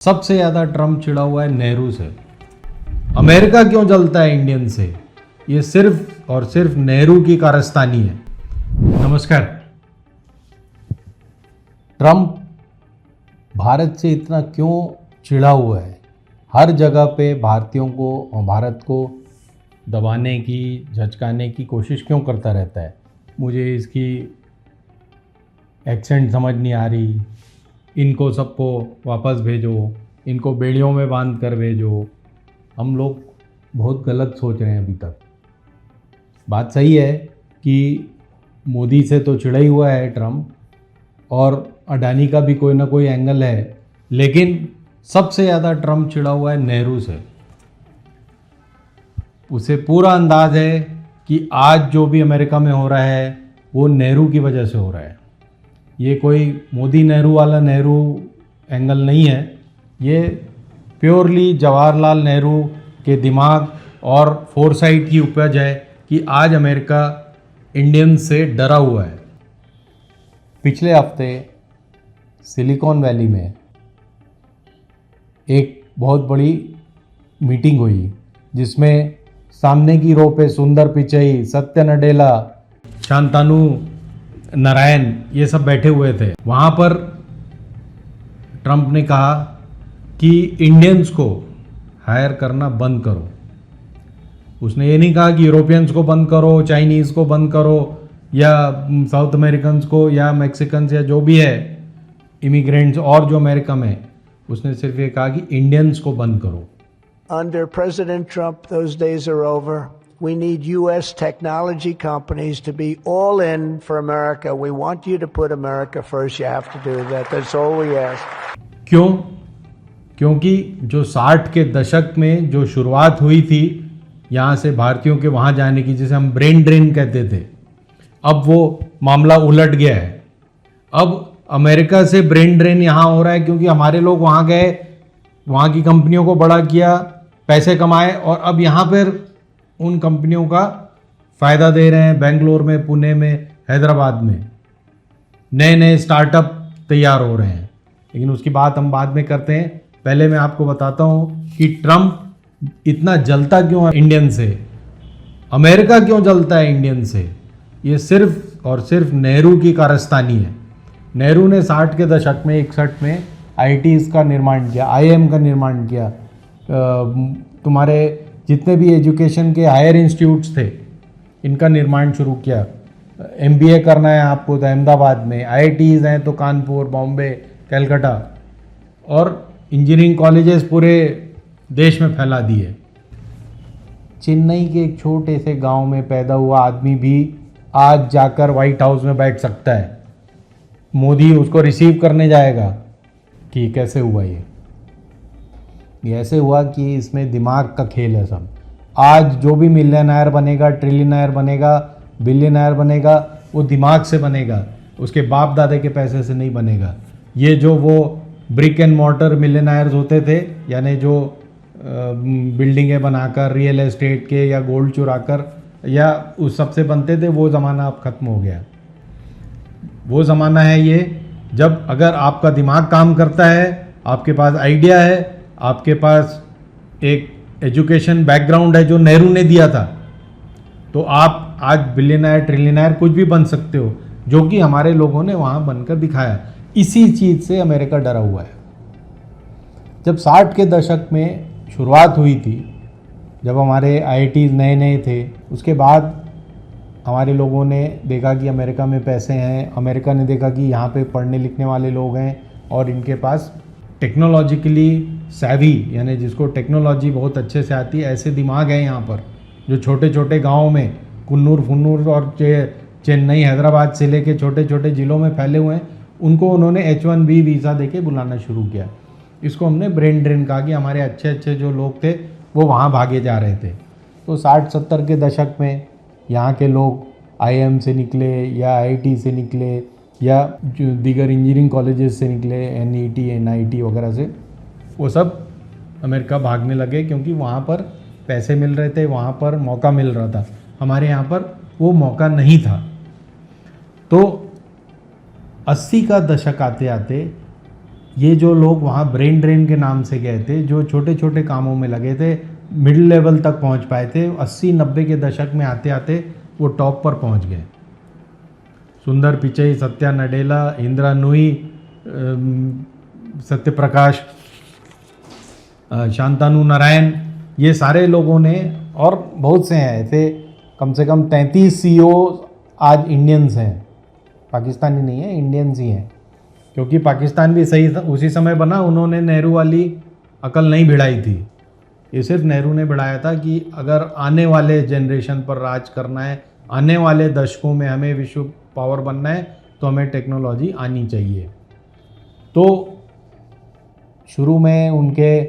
सबसे ज्यादा ट्रम्प चिढ़ा हुआ है नेहरू से। अमेरिका क्यों जलता है इंडियन से? ये सिर्फ और सिर्फ नेहरू की कारस्तानी है। नमस्कार। ट्रम्प भारत से इतना क्यों चिढ़ा हुआ है? हर जगह पे भारतीयों को और भारत को दबाने की, झचकाने की कोशिश क्यों करता रहता है? मुझे इसकी एक्सेंट समझ नहीं आ रही। इनको सबको वापस भेजो, इनको बेड़ियों में बांध कर भेजो। हम लोग बहुत गलत सोच रहे हैं अभी तक। बात सही है कि मोदी से तो चिढ़ा ही हुआ है ट्रम्प, और अडानी का भी कोई ना कोई एंगल है, लेकिन सबसे ज़्यादा ट्रम्प चिढ़ा हुआ है नेहरू से। उसे पूरा अंदाज है कि आज जो भी अमेरिका में हो रहा है वो नेहरू की वजह से हो रहा है। ये कोई मोदी नेहरू वाला नेहरू एंगल नहीं है, ये प्योरली जवाहरलाल नेहरू के दिमाग और फोरसाइट की उपज है कि आज अमेरिका इंडियन से डरा हुआ है। पिछले हफ्ते सिलिकॉन वैली में एक बहुत बड़ी मीटिंग हुई जिसमें सामने की रो पे सुंदर पिचई, सत्य नडेला, शांतनु नारायण ये सब बैठे हुए थे। वहाँ पर ट्रम्प ने कहा कि इंडियंस को हायर करना बंद करो। उसने ये नहीं कहा कि यूरोपियंस को बंद करो, चाइनीज़ को बंद करो, या साउथ अमेरिकन्स को, या मैक्सिकन्स, या जो भी है इमिग्रेंट्स और जो अमेरिका में। उसने सिर्फ ये कहा कि इंडियंस को बंद करो। Under President Trump, those days are over. We need U.S. technology companies to be all in for America. We want you to put America first. You have to do that. That's all we ask. क्यों? क्योंकि जो 60 के दशक में जो शुरुआत हुई थी यहाँ से भारतीयों के वहाँ जाने की, जिसे हम ब्रेन ड्रेन कहते थे, अब वो मामला उलट गया है। अब अमेरिका से ब्रेन ड्रेन यहाँ हो रहा है क्योंकि हमारे लोग वहाँ गए, वहाँ की कंपनियों को बड़ा किया, पैसे कमाए, और अब यहाँ पर उन कंपनियों का फ़ायदा दे रहे हैं। बेंगलोर में, पुणे में, हैदराबाद में नए नए स्टार्टअप तैयार हो रहे हैं। लेकिन उसकी बात हम बाद में करते हैं। पहले मैं आपको बताता हूँ कि ट्रम्प इतना जलता क्यों है इंडियन से, अमेरिका क्यों जलता है इंडियन से। ये सिर्फ और सिर्फ नेहरू की कारस्तानी है। नेहरू ने 60 के दशक में, 61 में IITs का निर्माण किया, IIM का निर्माण किया। तुम्हारे जितने भी एजुकेशन के हायर इंस्टीट्यूट्स थे इनका निर्माण शुरू किया। MBA करना है आपको तो अहमदाबाद में, IITs हैं तो कानपुर, बॉम्बे, कलकत्ता, और इंजीनियरिंग कॉलेजेस पूरे देश में फैला दिए। चेन्नई के एक छोटे से गांव में पैदा हुआ आदमी भी आज जाकर व्हाइट हाउस में बैठ सकता है। मोदी उसको रिसीव करने जाएगा। कि कैसे हुआ ये ऐसे हुआ कि इसमें दिमाग का खेल है सब। आज जो भी मिलियनेयर बनेगा, ट्रिलियनेयर बनेगा, बिलियनेयर बनेगा, वो दिमाग से बनेगा, उसके बाप दादे के पैसे से नहीं बनेगा। ये जो वो ब्रिक एंड मॉर्टर मिलियनेयर्स होते थे, यानी जो बिल्डिंगें बनाकर, रियल एस्टेट के या गोल्ड चुराकर या उस सबसे बनते थे, वो ज़माना अब ख़त्म हो गया। वो ज़माना है ये जब अगर आपका दिमाग काम करता है, आपके पास आइडिया है, आपके पास एक एजुकेशन बैकग्राउंड है जो नेहरू ने दिया था, तो आप आज बिलियनर, ट्रिलियनर कुछ भी बन सकते हो, जो कि हमारे लोगों ने वहाँ बनकर दिखाया। इसी चीज़ से अमेरिका डरा हुआ है। जब 60 के दशक में शुरुआत हुई थी, जब हमारे IITs नए नए थे, उसके बाद हमारे लोगों ने देखा कि अमेरिका में पैसे हैं, अमेरिका ने देखा कि यहाँ पे पढ़ने लिखने वाले लोग हैं और इनके पास टेक्नोलॉजिकली सैवी, यानी जिसको टेक्नोलॉजी बहुत अच्छे से आती है, ऐसे दिमाग हैं यहाँ पर, जो छोटे छोटे गाँव में, कुन्नूर फुन्नूर और चेन्नई, हैदराबाद से लेके छोटे छोटे ज़िलों में फैले हुए हैं। उनको उन्होंने H1B वीज़ा देके बुलाना शुरू किया। इसको हमने ब्रेन ड्रेन कहा कि हमारे अच्छे अच्छे जो लोग थे वो वहाँ भागे जा रहे थे। तो 60-70 के दशक में यहाँ के लोग IIM से निकले या IIT से निकले या जो दीगर इंजीनियरिंग कॉलेजेस से निकले, NET, NIT वगैरह से, वो सब अमेरिका भागने लगे क्योंकि वहाँ पर पैसे मिल रहे थे, वहाँ पर मौका मिल रहा था। हमारे यहाँ पर वो मौका नहीं था। तो 80 का दशक आते आते ये जो लोग वहाँ ब्रेन ड्रेन के नाम से गए थे, जो छोटे छोटे कामों में लगे थे, मिडिल लेवल तक पहुँच पाए थे, 80-90 के दशक में आते आते वो टॉप पर पहुँच गए। सुंदर पिचई, सत्या नडेला, इंदिरा नूई, सत्यप्रकाश, शांतनु नारायण, ये सारे लोगों ने, और बहुत से हैं ऐसे, कम से कम 33 CEO आज इंडियंस हैं, पाकिस्तानी नहीं है, इंडियंस ही हैं। क्योंकि पाकिस्तान भी सही उसी समय बना, उन्होंने नेहरू वाली अकल नहीं भिड़ाई थी। ये सिर्फ नेहरू ने बढ़ाया था कि अगर आने वाले जनरेशन पर राज करना है, आने वाले दशकों में हमें विश्व पावर बनना है, तो हमें टेक्नोलॉजी आनी चाहिए। तो शुरू में उनके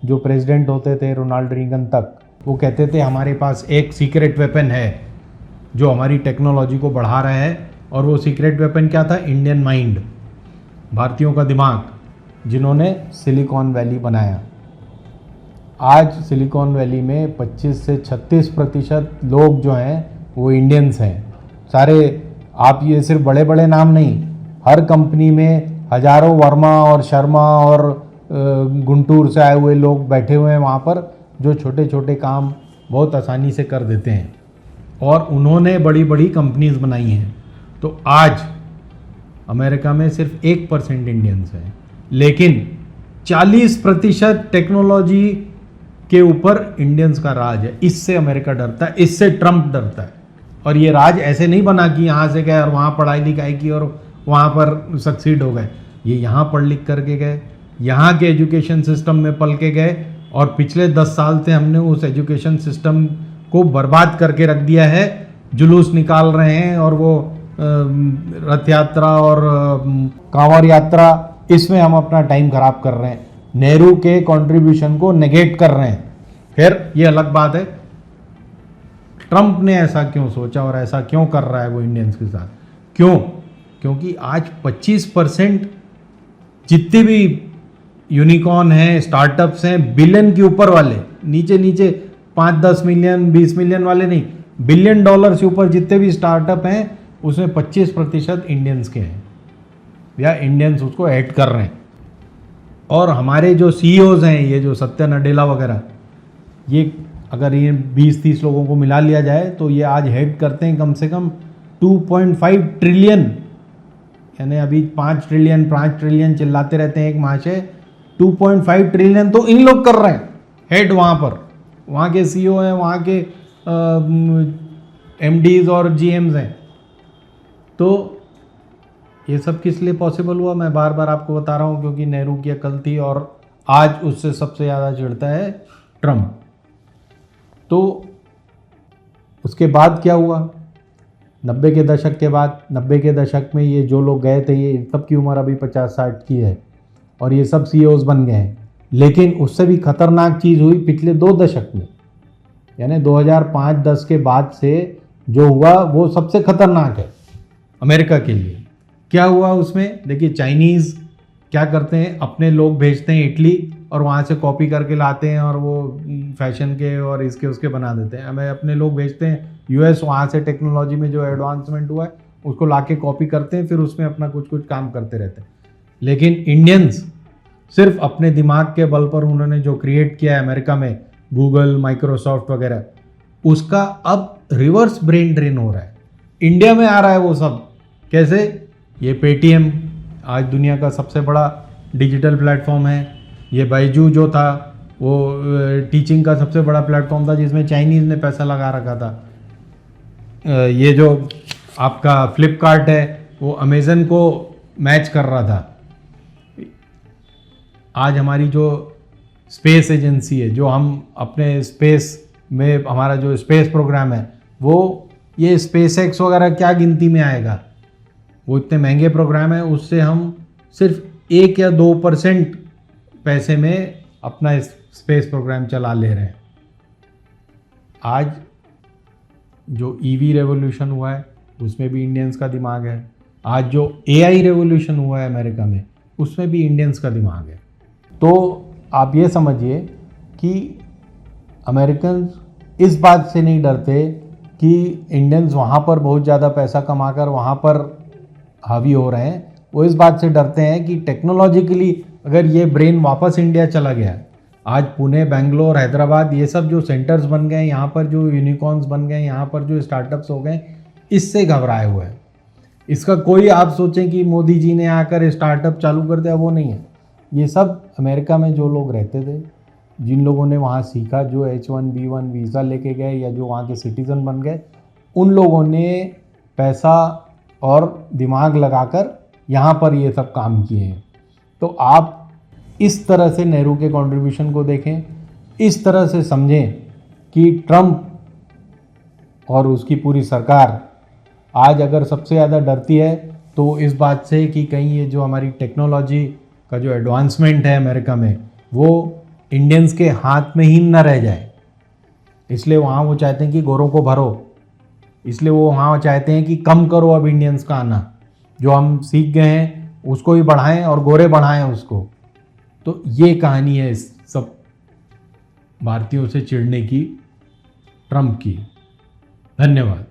जो प्रेसिडेंट होते थे, रोनाल्ड रीगन तक, वो कहते थे हमारे पास एक सीक्रेट वेपन है जो हमारी टेक्नोलॉजी को बढ़ा रहा है, और वो सीक्रेट वेपन क्या था? इंडियन माइंड, भारतीयों का दिमाग, जिन्होंने सिलिकॉन वैली बनाया। आज सिलिकॉन वैली में 25 से 36% लोग जो हैं वो इंडियंस हैं सारे। आप ये सिर्फ बड़े बड़े नाम नहीं, हर कंपनी में हजारों वर्मा और शर्मा और गुंटूर से आए हुए लोग बैठे हुए हैं वहाँ पर, जो छोटे छोटे काम बहुत आसानी से कर देते हैं, और उन्होंने बड़ी बड़ी कंपनीज बनाई हैं। तो आज अमेरिका में सिर्फ 1% इंडियंस हैं, लेकिन 40% टेक्नोलॉजी के ऊपर इंडियंस का राज है। इससे अमेरिका डरता है, इससे ट्रंप डरता है। और ये राज ऐसे नहीं बना कि यहाँ से गए और वहाँ पढ़ाई लिखाई की और वहाँ पर सक्सीड हो गए। ये यहाँ पढ़ लिख करके गए, यहाँ के एजुकेशन सिस्टम में पल के गए, और पिछले 10 साल से हमने उस एजुकेशन सिस्टम को बर्बाद करके रख दिया है। जुलूस निकाल रहे हैं, और वो रथ यात्रा और कांवड़ यात्रा, इसमें हम अपना टाइम खराब कर रहे हैं, नेहरू के कंट्रीब्यूशन को नेगेट कर रहे हैं। फिर ये अलग बात है ट्रंप ने ऐसा क्यों सोचा और ऐसा क्यों कर रहा है वो इंडियंस के साथ, क्यों? क्योंकि आज 25% जितने भी यूनिकॉर्न हैं, स्टार्टअप्स हैं, बिलियन के ऊपर वाले, नीचे नीचे 5-10 मिलियन 20 मिलियन वाले नहीं, $बिलियन से ऊपर जितने भी स्टार्टअप हैं, उसमें 25% इंडियंस के हैं, या इंडियंस उसको ऐड कर रहे हैं। और हमारे जो CEOs हैं, ये जो सत्या नडेला वगैरह, ये अगर ये 20-30 लोगों को मिला लिया जाए तो ये आज हेड करते हैं कम से कम 2.5 ट्रिलियन, यानी अभी 5 ट्रिलियन चिल्लाते रहते हैं एक महाशय, 2.5 ट्रिलियन तो इन लोग कर रहे हैं हेड। वहाँ पर वहाँ के CEO हैं, वहाँ के MDs और GMs हैं। तो ये सब किस लिए पॉसिबल हुआ, मैं बार बार आपको बता रहा हूँ, क्योंकि नेहरू की अकल थी, और आज उससे सबसे ज़्यादा चिढ़ता है ट्रंप। तो उसके बाद क्या हुआ? 90 के दशक के बाद, 90 के दशक में ये जो लोग गए थे, ये सबकी उम्र अभी 50-60 की है, और ये सब CEOs बन गए हैं। लेकिन उससे भी खतरनाक चीज़ हुई पिछले 2 दशक में, यानी 2005-10 के बाद से जो हुआ वो सबसे खतरनाक है अमेरिका के लिए। क्या हुआ उसमें? देखिए, चाइनीज़ क्या करते हैं, अपने लोग भेजते हैं इटली, और वहाँ से कॉपी करके लाते हैं, और वो फैशन के और इसके उसके बना देते हैं। हमें अपने लोग भेजते हैं US, वहाँ से टेक्नोलॉजी में जो एडवांसमेंट हुआ है उसको लाके कॉपी करते हैं, फिर उसमें अपना कुछ कुछ काम करते रहते हैं। लेकिन इंडियंस सिर्फ अपने दिमाग के बल पर उन्होंने जो क्रिएट किया है अमेरिका में, गूगल, माइक्रोसॉफ्ट वगैरह, उसका अब रिवर्स ब्रेन ड्रेन हो रहा है, इंडिया में आ रहा है वो सब। कैसे? ये पेटीएम आज दुनिया का सबसे बड़ा डिजिटल प्लेटफॉर्म है। ये बायजू जो था वो टीचिंग का सबसे बड़ा प्लेटफॉर्म था, जिसमें चाइनीज़ ने पैसा लगा रखा था। ये जो आपका फ्लिपकार्ट है, वो अमेज़न को मैच कर रहा था। आज हमारी जो स्पेस एजेंसी है, जो हम अपने स्पेस में, हमारा जो स्पेस प्रोग्राम है, वो ये SpaceX वगैरह क्या गिनती में आएगा? वो इतने महंगे प्रोग्राम है, उससे हम सिर्फ 1 या 2% पैसे में अपना स्पेस प्रोग्राम चला ले रहे हैं। आज जो EV रेवोल्यूशन हुआ है उसमें भी इंडियंस का दिमाग है। आज जो AI रेवोल्यूशन हुआ है अमेरिका में, उसमें भी इंडियंस का दिमाग है। तो आप ये समझिए कि अमेरिकन इस बात से नहीं डरते कि इंडियंस वहाँ पर बहुत ज़्यादा पैसा कमाकर वहाँ पर हावी हो रहे हैं, वो इस बात से डरते हैं कि टेक्नोलॉजिकली अगर ये ब्रेन वापस इंडिया चला गया, आज पुणे, बेंगलोर, हैदराबाद, ये सब जो सेंटर्स बन गए, यहाँ पर जो यूनिकॉर्न्स बन गए, यहाँ पर जो स्टार्टअप्स हो गए, इससे घबराए हुए हैं। इसका कोई आप सोचें कि मोदी जी ने आकर स्टार्टअप चालू कर दिया, वो नहीं है। ये सब अमेरिका में जो लोग रहते थे, जिन लोगों ने वहाँ सीखा, जो H1B1 वीज़ा लेके गए या जो वहाँ के सिटीज़न बन गए, उन लोगों ने पैसा और दिमाग लगाकर यहाँ पर ये सब काम किए हैं। तो आप इस तरह से नेहरू के कंट्रीब्यूशन को देखें, इस तरह से समझें कि ट्रंप और उसकी पूरी सरकार आज अगर सबसे ज़्यादा डरती है तो इस बात से कि कहीं ये जो हमारी टेक्नोलॉजी का जो एडवांसमेंट है अमेरिका में, वो इंडियंस के हाथ में ही न रह जाए। इसलिए वहाँ वो चाहते हैं कि गोरों को भरो, इसलिए वो वहाँ चाहते हैं कि कम करो अब इंडियंस का आना, जो हम सीख गए हैं उसको ही बढ़ाएं और गोरे बढ़ाएं उसको। तो ये कहानी है इस सब भारतीयों से चिढ़ने की, ट्रंप की। धन्यवाद।